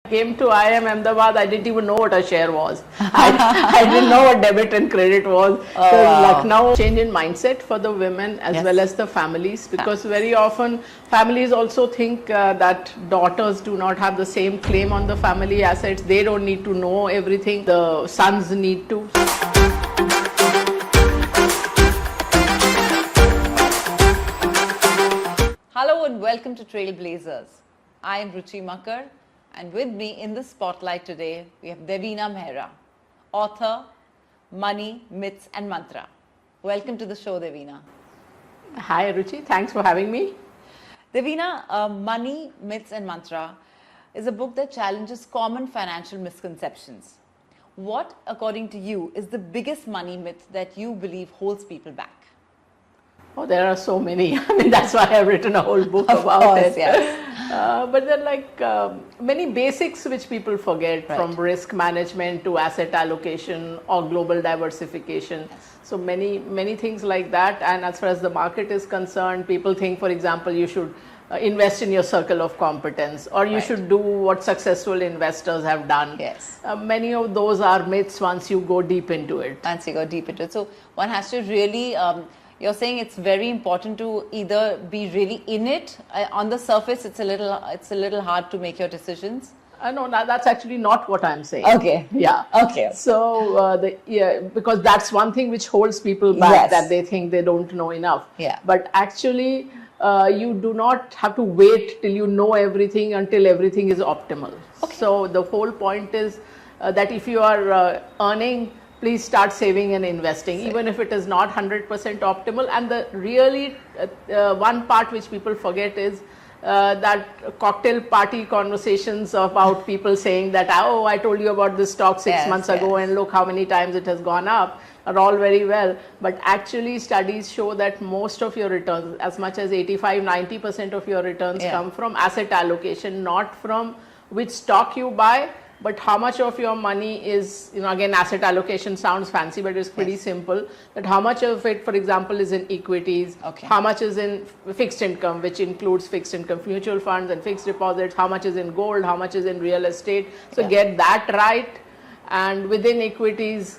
Came to IIM Ahmedabad, I didn't even know what a share was. I didn't know what debit and credit was. Oh, So wow. Lucknow change in mindset for the women as Yes. well as the families, because very often families also think that daughters do not have the same claim on the family assets. They don't need to know everything. The sons need to. Hello and welcome to Trailblazers. I am Ruchi Makar, and with me in the spotlight today we have Devina Mehra, author, Money, Myths and Mantra. Welcome to the show, Devina. Hi Ruchi, thanks for having me. Devina, Money, Myths and Mantra is a book that challenges common financial misconceptions. What, according to you, is the biggest money myth that you believe holds people back? Oh, there are so many. I mean, that's why I've written a whole book about course, it. yes. But there are many basics which people forget, Right. from risk management to asset allocation or global diversification. Yes. So many things like that. And as far as the market is concerned, people think, for example, you should invest in your circle of competence, or you Right. should do what successful investors have done. Yes. Many of those are myths once you go deep into it. Once you go deep into it. So one has to really, you're saying it's very important to either be really in it. On the surface, it's a little hard to make your decisions. No, that's actually not what I'm saying. Okay. Yeah. Okay. So, because that's one thing which holds people back, Yes. that they think they don't know enough. Yeah. But actually, you do not have to wait till you know everything until everything is optimal. Okay. So, the whole point is that if you are earning, please start saving and investing, even if it is not 100% optimal. And the really one part which people forget is that cocktail party conversations about people saying that, oh, I told you about this stock six Yes, months ago, yes. and look how many times it has gone up, are all very well. But actually studies show that most of your returns, as much as 85-90% of your returns, Yeah. come from asset allocation, not from which stock you buy, but how much of your money is, again, asset allocation sounds fancy, but it's pretty Yes. simple. That how much of it, for example, is in equities, Okay. how much is in fixed income, which includes fixed income mutual funds and fixed deposits, how much is in gold, how much is in real estate. So Yeah. get that right. And within equities,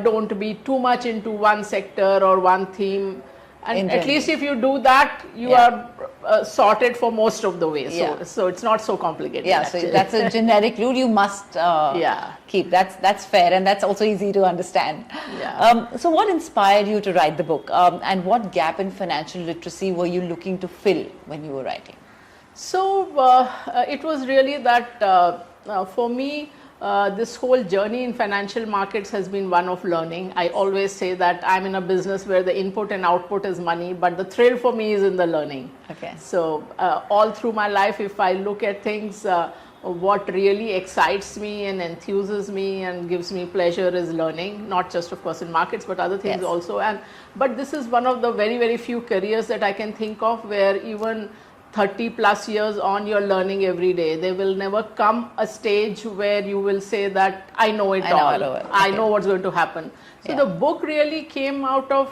don't be too much into one sector or one theme. And In at general. least if you do that, you Yeah. are sorted for most of the way. Yeah. So it's not so complicated. Yeah, so actually. that's a generic rule you must Yeah. keep. That's fair, and that's also easy to understand. Yeah. So what inspired you to write the book, and what gap in financial literacy were you looking to fill when you were writing? So it was really that for me, this whole journey in financial markets has been one of learning. I always say that I'm in a business where the input and output is money, but the thrill for me is in the learning. Okay. So all through my life, if I look at things, what really excites me and enthuses me and gives me pleasure is learning, not just of course in markets, but other things Yes. also. But this is one of the very few careers that I can think of where even 30 plus years on, you're learning every day. There will never come a stage where you will say that I know it all. I Okay. know what's going to happen. So Yeah. the book really came out of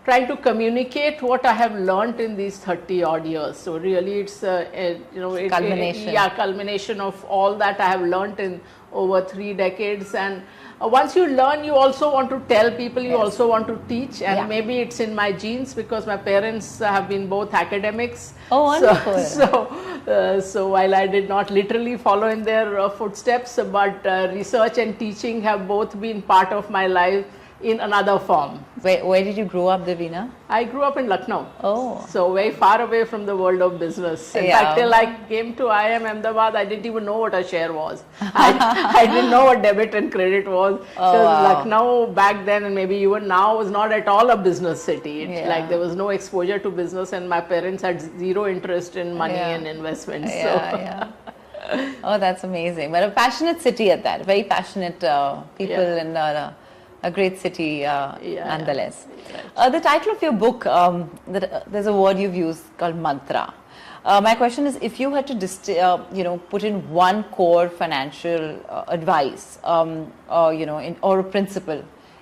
trying to communicate what I have learned in these 30 odd years. So really it's Culmination. Culmination of all that I have learned in over 3 decades. And once you learn, you also want to tell people, you Yes. also want to teach, and Yeah. maybe it's in my genes because my parents have been both academics. Oh, wonderful. So while I did not literally follow in their footsteps, but research and teaching have both been part of my life in another form. Where did you grow up, Devina? I grew up in Lucknow. Oh. So very far away from the world of business. In Yeah. fact, till I came to IIM Ahmedabad, I didn't even know what a share was. I didn't know what debit and credit was. Oh, So wow. Lucknow back then, and maybe even now, was not at all a business city. It's Yeah. like there was no exposure to business, and my parents had zero interest in money Yeah. and investments. Yeah. Oh, that's amazing. But a passionate city at that. Very passionate people Yeah. and a great city nonetheless. Right. The title of your book, there's a word you've used called mantra. My question is, if you had to put in one core financial advice, or a principle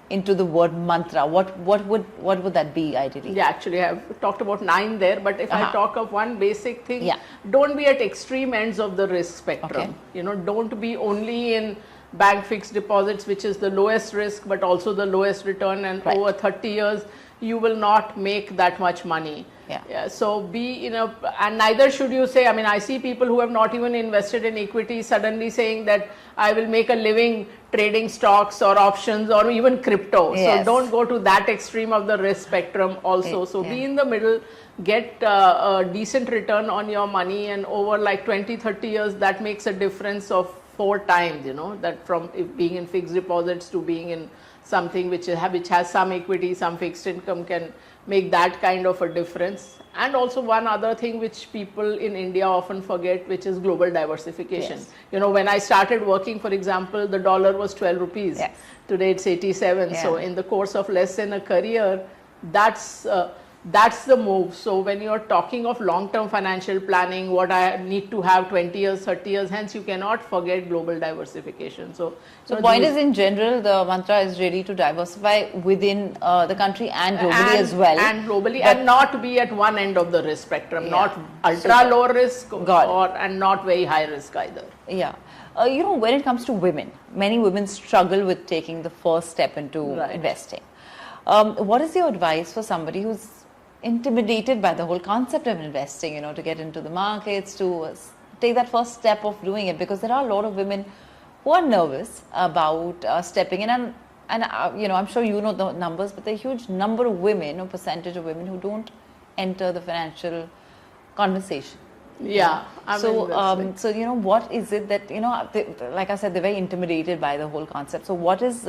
into the word mantra, what would that be ideally? Yeah, actually, I've talked about 9 there, but if I talk of one basic thing, Yeah. don't be at extreme ends of the risk spectrum. Okay. Don't be only in bank fixed deposits, which is the lowest risk, but also the lowest return, and Right. over 30 years, you will not make that much money. Yeah. So and neither should you say, I mean, I see people who have not even invested in equity suddenly saying that I will make a living trading stocks or options or even crypto. Yes. So don't go to that extreme of the risk spectrum also. So be in the middle, get a decent return on your money, and over like 20-30 years, that makes a difference of 4 times, that from being in fixed deposits to being in something which has some equity, some fixed income, can make that kind of a difference. And also one other thing which people in India often forget, which is global diversification. Yes. When I started working, for example, the dollar was 12 rupees. Yes. Today it's 87. Yeah. So in the course of less than a career, that's the move. So when you're talking of long-term financial planning, what I need to have 20 years, 30 years, hence you cannot forget global diversification. So the point is, in general, the mantra is really to diversify within the country and globally as well. And globally, and not be at one end of the risk spectrum, not ultra low risk and not very high risk either. Yeah. When it comes to women, many women struggle with taking the first step into investing. What is your advice for somebody who's intimidated by the whole concept of investing, to get into the markets, to take that first step of doing it? Because there are a lot of women who are nervous about stepping in, and I'm sure you know the numbers, but there are a huge number of women, or percentage of women, who don't enter the financial conversation. Yeah. So what is it that, like I said, they're very intimidated by the whole concept. So what is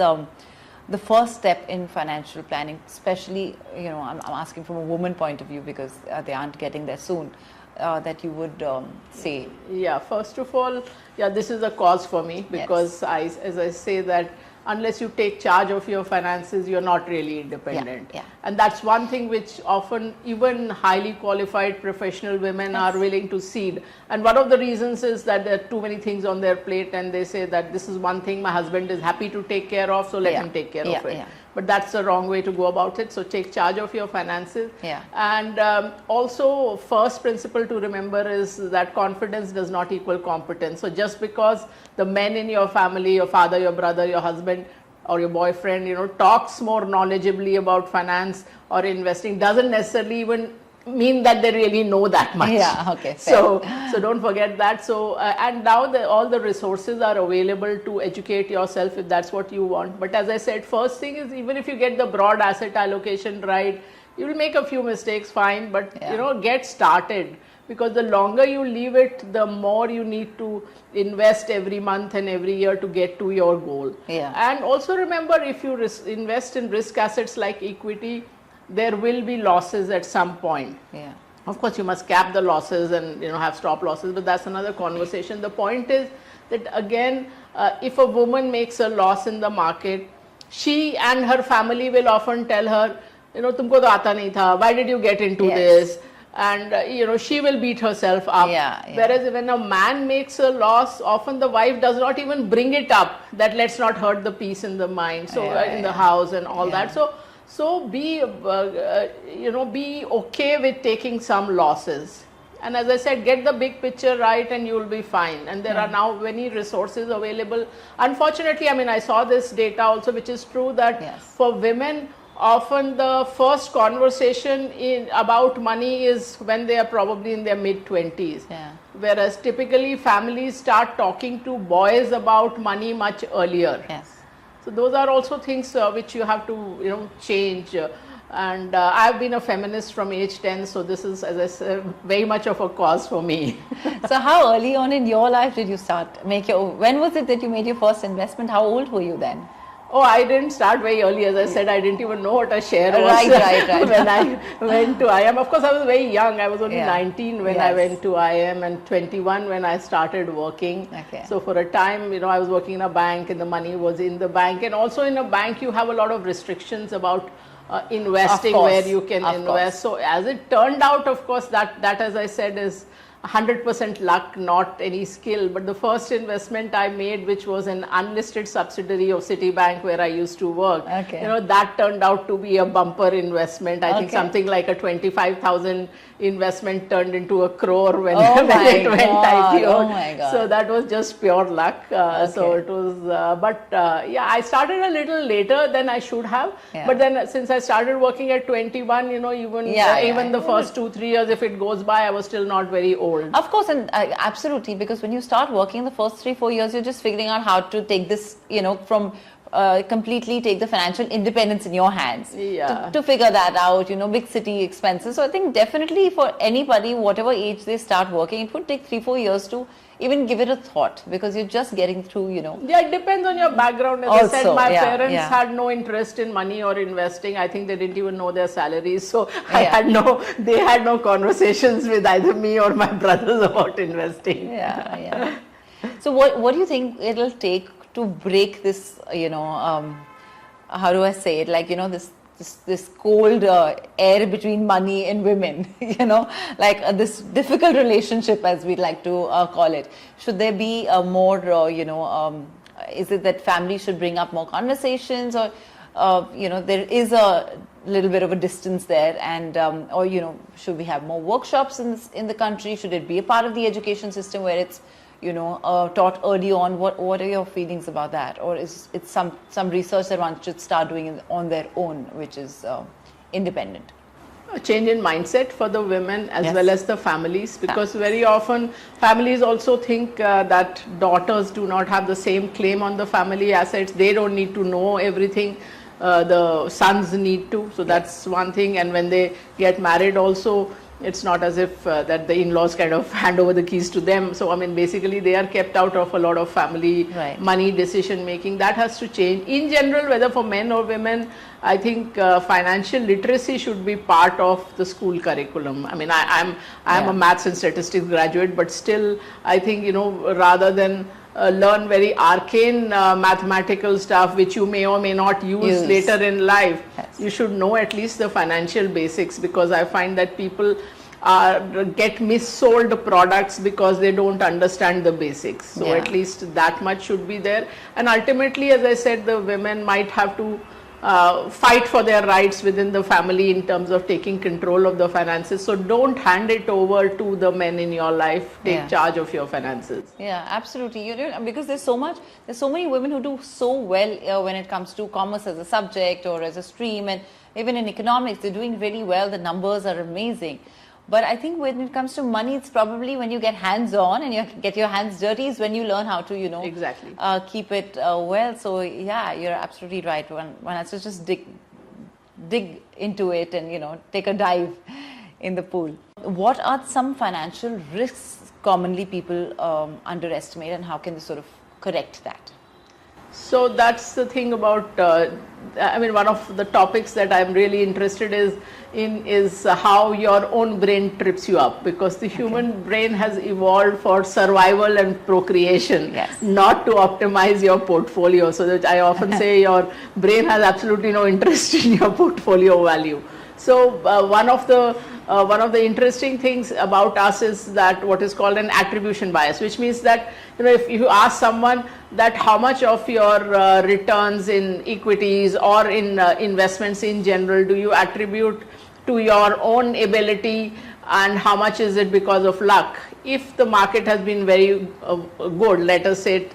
the first step in financial planning, especially, I'm asking from a woman point of view, because they aren't getting there soon, that you would say? Yeah, first of all, this is a cause for me, because as I say that unless you take charge of your finances, you're not really independent. Yeah. And that's one thing which often even highly qualified professional women are willing to cede. And one of the reasons is that there are too many things on their plate, and they say that this is one thing my husband is happy to take care of, so let him take care of it. Yeah. But that's the wrong way to go about it. So take charge of your finances. Yeah. And also, first principle to remember is that confidence does not equal competence. So just because the men in your family, your father, your brother, your husband, or your boyfriend, talks more knowledgeably about finance or investing, doesn't necessarily even mean that they really know that much. Yeah, okay. So don't forget that. So and now all the resources are available to educate yourself if that's what you want. But as I said, first thing is, even if you get the broad asset allocation right, you will make a few mistakes, fine, but get started. Because the longer you leave it, the more you need to invest every month and every year to get to your goal. Yeah. And also remember, if you invest in risk assets like equity, there will be losses at some point. Yeah. Of course, you must cap the losses and have stop losses, but that's another conversation. The point is that, again, if a woman makes a loss in the market, she and her family will often tell her, tumko to aata nahi tha, why did you get into this? And she will beat herself up. Yeah. Whereas when a man makes a loss, often the wife does not even bring it up, that let's not hurt the peace in the mind, in the house and all that. So be okay with taking some losses. And as I said, get the big picture right and you'll be fine. And there are now many resources available. Unfortunately, I saw this data also, which is true, that for women, often the first conversation about money is when they are probably in their mid-20s. Yeah. Whereas typically families start talking to boys about money much earlier. Yes. So those are also things which you have to change. And I've been a feminist from age 10, so this is, as I said, very much of a cause for me. So how early on in your life did you start when was it that you made your first investment? How old were you then? Oh, I didn't start very early. As I said, I didn't even know what a share was Right. when I went to IIM. Of course, I was very young. I was only 19 when I went to IIM, and 21 when I started working. Okay. So for a time, I was working in a bank and the money was in the bank. And also in a bank, you have a lot of restrictions about investing, where you can invest. So as it turned out, of course, that as I said is 100% luck, not any skill. But the first investment I made, which was an unlisted subsidiary of Citibank where I used to work, Okay. that turned out to be a bumper investment. I think Okay. something like a 25,000 investment turned into a crore when, Oh when my it went God. IPO. Oh my God. So that was just pure luck. So Okay. it was, yeah, I started a little later than I should have. Yeah. But then since I started working at 21, even the first 2-3 years, if it goes by, I was still not very old. Of course, and absolutely, because when you start working the first 3-4 years, you're just figuring out how to take this, from completely take the financial independence in your hands. Yeah. To figure that out, big city expenses. So I think definitely for anybody, whatever age they start working, it would take 3-4 years to even give it a thought, because you're just getting through, Yeah, it depends on your background. As I said, Also, my yeah, parents yeah. had no interest in money or investing. I think they didn't even know their salaries. So Yeah. they had no conversations with either me or my brothers about investing. Yeah. So what do you think it'll take to break this, how do I say it? Like, this cold air between money and women, like this difficult relationship, as we like to call it. Should there be a more, is it that families should bring up more conversations, or, there is a little bit of a distance there, and or should we have more workshops in the country? Should it be a part of the education system where it's taught early on? What are your feelings about that? Or is it some research that one should start doing on their own, which is independent? A change in mindset for the women as Yes. well as the families, because very often families also think that daughters do not have the same claim on the family assets. They don't need to know everything. The sons need to. So that's one thing. And when they get married also, it's not as if that the in-laws kind of hand over the keys to them. So, I mean, basically they are kept out of a lot of family Right. money decision making. That has to change. In general, whether for men or women, I think financial literacy should be part of the school curriculum. I mean, I'm Yeah. a maths and statistics graduate, but still, I think, rather than learn very arcane mathematical stuff which you may or may not use later in life, Yes. you should know at least the financial basics, because I find that people get missold products because they don't understand the basics. So Yeah. at least that much should be there. And ultimately, as I said, the women might have to fight for their rights within the family in terms of taking control of the finances. So don't hand it over to the men in your life. Take Yeah. charge of your finances. Yeah, absolutely. Because there's so many women who do so well when it comes to commerce as a subject or as a stream, and even in economics, they're doing really well. The numbers are amazing. But I think when it comes to money, it's probably when you get hands-on and you get your hands dirty is when you learn how to, Exactly. keep it well. So yeah, you're absolutely right. One has to just dig into it and take a dive in the pool. What are some financial risks commonly people underestimate, and how can they sort of correct that? So that's the thing about, one of the topics that I'm really interested in is how your own brain trips you up, because the human brain has evolved for survival and procreation, Yes. not to optimize your portfolio. So that I often say your brain has absolutely no interest in your portfolio value. So one of the interesting things about us is that what is called an attribution bias, which means that if you ask someone that how much of your returns in equities or in investments in general do you attribute to your own ability, and how much is it because of luck? If the market has been very good, let us say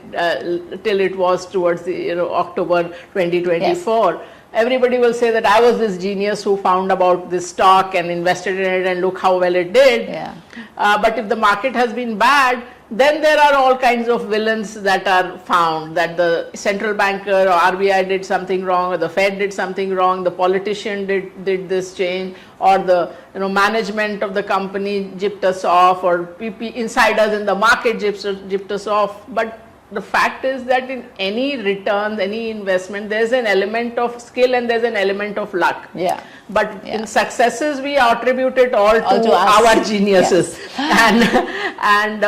till it was towards the October 2024. Yes. Everybody will say that I was this genius who found about this stock and invested in it, and look how well it did. Yeah. But if the market has been bad, then there are all kinds of villains that are found, that the central banker or RBI did something wrong, or the Fed did something wrong, the politician did this change, or the management of the company gypped us off, or insiders in the market gypped us off. But the fact is that in any returns, any investment, there's an element of skill and there's an element of luck. Yeah. But in successes, we attribute it all to us. our geniuses. Yes. And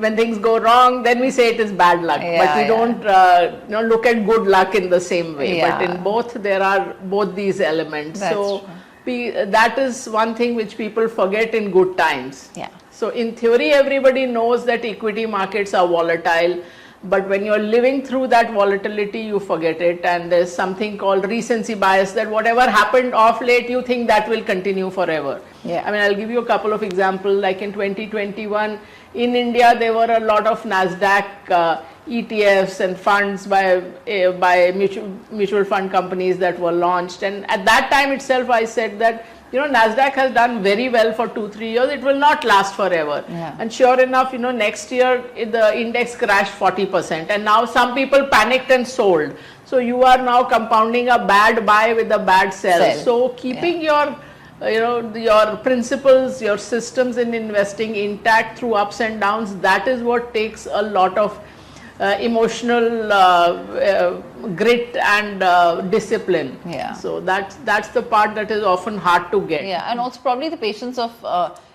when things go wrong, then we say it is bad luck. Yeah, but we don't look at good luck in the same way. Yeah. But in both, there are both these elements. That's so true. that is one thing which people forget in good times. Yeah. So in theory, everybody knows that equity markets are volatile, but when you're living through that volatility, you forget it. And there's something called recency bias, that whatever happened off late, you think that will continue forever. Yeah. I mean, I'll give you a couple of examples. Like in 2021, in India, there were a lot of NASDAQ ETFs and funds by mutual fund companies that were launched. And at that time itself, I said that, you know, NASDAQ has done very well for 2-3 years. It will not last forever. Yeah. And sure enough, you know, next year the index crashed 40%. And now some people panicked and sold. So you are now compounding a bad buy with a bad sell. So keeping your your principles, your systems in investing intact through ups and downs, that is what takes a lot of emotional grit and discipline. Yeah. So that's the part that is often hard to get. Yeah, and also probably the patience of,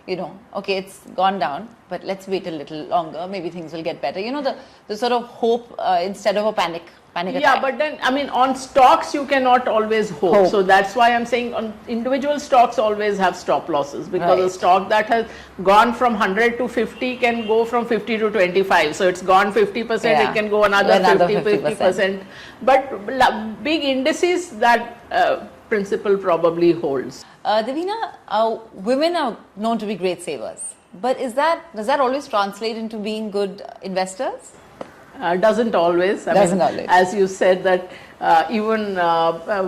okay, it's gone down, but let's wait a little longer. Maybe things will get better. You know, the sort of hope instead of a panic attack. Yeah, but then, I mean, on stocks, you cannot always hope. So that's why I'm saying on individual stocks always have stop losses, because a stock that has gone from 100 to 50 can go from 50 to 25. So it's gone 50%, it can go another 50%. But big indices, that principle probably holds. Devina, women are known to be great savers. But does that always translate into being good investors? Doesn't always. I mean, as you said, that even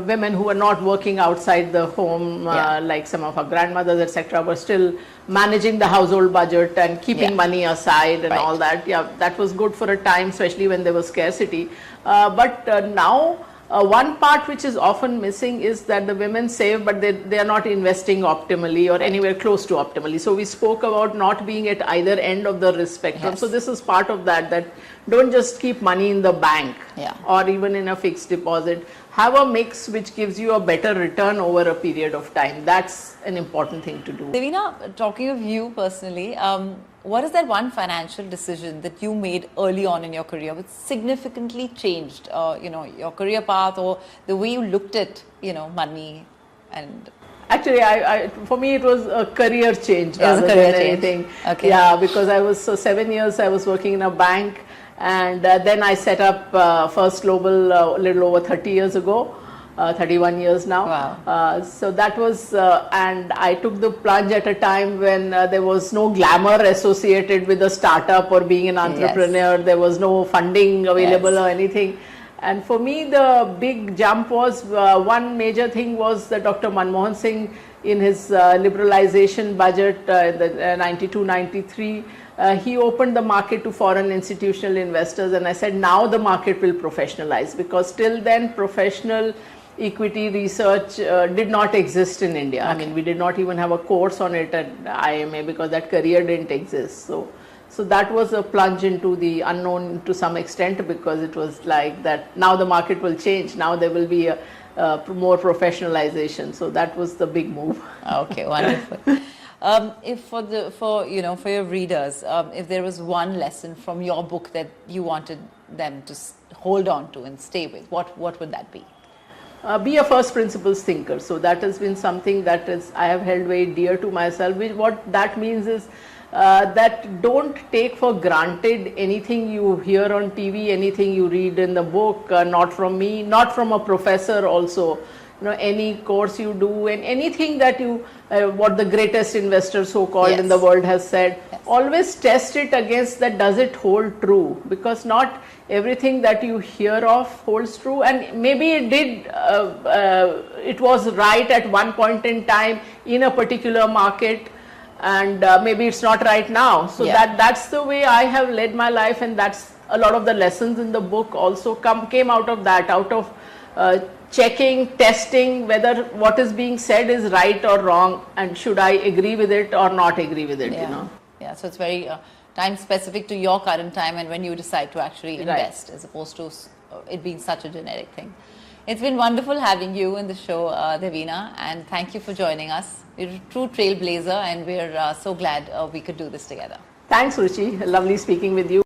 women who are not working outside the home, like some of our grandmothers, etc., were still managing the household budget and keeping money aside and all that. Yeah, that was good for a time, especially when there was scarcity. But now, one part which is often missing is that the women save, but they are not investing optimally or anywhere close to optimally. So we spoke about not being at either end of the risk spectrum. So this is part of that don't just keep money in the bank or even in a fixed deposit. Have a mix which gives you a better return over a period of time. That's an important thing to do. Devina, talking of you personally, what is that one financial decision that you made early on in your career which significantly changed, your career path or the way you looked at, money and... Actually, for me, it was a career change rather than anything. Okay. Yeah, because I was 7 years I was working in a bank, and then I set up First Global a little over 30 years ago. 31 years now. Wow. So that was, and I took the plunge at a time when there was no glamour associated with a startup or being an entrepreneur. There was no funding available or anything. And for me, the big jump was, one major thing was that Dr. Manmohan Singh, in his liberalization budget in the 92-93, he opened the market to foreign institutional investors, and I said, now the market will professionalize, because till then professional equity research did not exist in India. I mean, we did not even have a course on it at IMA because that career didn't exist. So that was a plunge into the unknown to some extent, because it was like that now the market will change. Now there will be a more professionalization. So that was the big move. Okay, wonderful. If for your readers, if there was one lesson from your book that you wanted them to hold on to and stay with, what would that be? Be a first principles thinker. So that has been something that I have held very dear to myself. What that means is that don't take for granted anything you hear on TV, anything you read in the book, not from me, not from a professor also. Any course you do and anything that you, what the greatest investor so-called in the world has said, always test it against that, does it hold true? Because not everything that you hear of holds true, and maybe it did, it was right at one point in time in a particular market, and maybe it's not right now. So that's the way I have led my life, and that's a lot of the lessons in the book also came out of that, out of checking, testing whether what is being said is right or wrong, and should I agree with it or not agree with it, Yeah, so it's very time specific to your current time and when you decide to actually invest, as opposed to it being such a generic thing. It's been wonderful having you in the show, Devina, and thank you for joining us. You're a true trailblazer, and we're so glad we could do this together. Thanks, Ruchi. Lovely speaking with you.